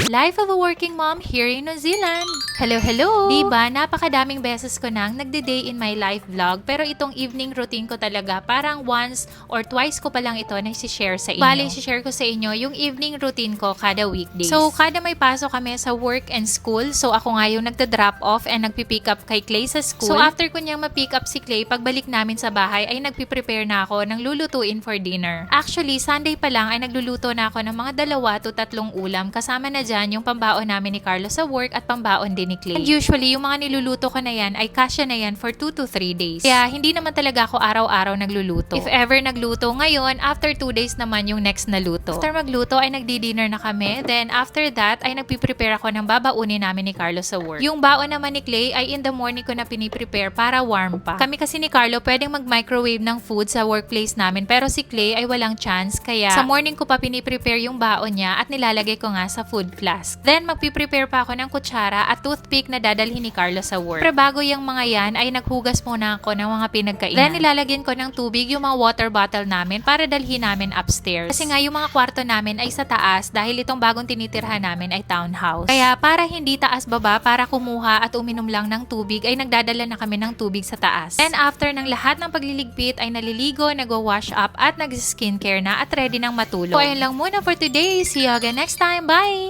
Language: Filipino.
Life of a working mom here in New Zealand. Hello! Diba, napakadaming beses ko nang nagde-day in my life vlog, pero itong evening routine ko talaga, parang once or twice ko pa lang ito na isi-share sa inyo. Bale, isi-share ko sa inyo yung evening routine ko kada weekdays. So, kada may pasok kami sa work and school, so ako nga yung nagda-drop off and nagpipick up kay Clay sa school. So, after ko niyang ma-pick up si Clay, pagbalik namin sa bahay ay nagpiprepare na ako ng lulutuin for dinner. Actually, Sunday pa lang ay nagluluto na ako ng mga 2 to 3 ulam, kasama na dyan yung pambaon namin ni Carlos sa work at pambaon din ni Clay. And usually, yung mga niluluto ko na yan ay kasya na yan for 2 to 3 days. Kaya hindi naman talaga ako araw-araw nagluluto. If ever nagluto ngayon, after 2 days naman yung next na luto. After magluto ay nagdi-dinner na kami. Then after that ay nagpiprepare ako ng babaunin namin ni Carlos sa work. Yung baon naman ni Clay ay in the morning ko na piniprepare para warm pa. Kami kasi ni Carlo pwedeng mag-microwave ng food sa workplace namin, pero si Clay ay walang chance, kaya sa morning ko pa piniprepare yung baon niya at nilalagay ko nga sa food flask. Then magpiprepare pa ako ng kutsara at toothpick na dadalhin ni Carlo sa work. Pero bago yung mga yan ay naghugas muna ako ng mga pinagkainan. Then nilalagyan ko ng tubig yung mga water bottle namin para dalhin namin upstairs. Kasi nga yung mga kwarto namin ay sa taas dahil itong bagong tinitirhan namin ay townhouse. Kaya para hindi taas baba, para kumuha at uminom lang ng tubig ay nagdadala na kami ng tubig sa taas. Then after ng lahat ng pagliligpit ay naliligo, nagwa-wash up at nag-skincare na at ready nang matulog. So ayun lang muna for today. See you again next time. Bye!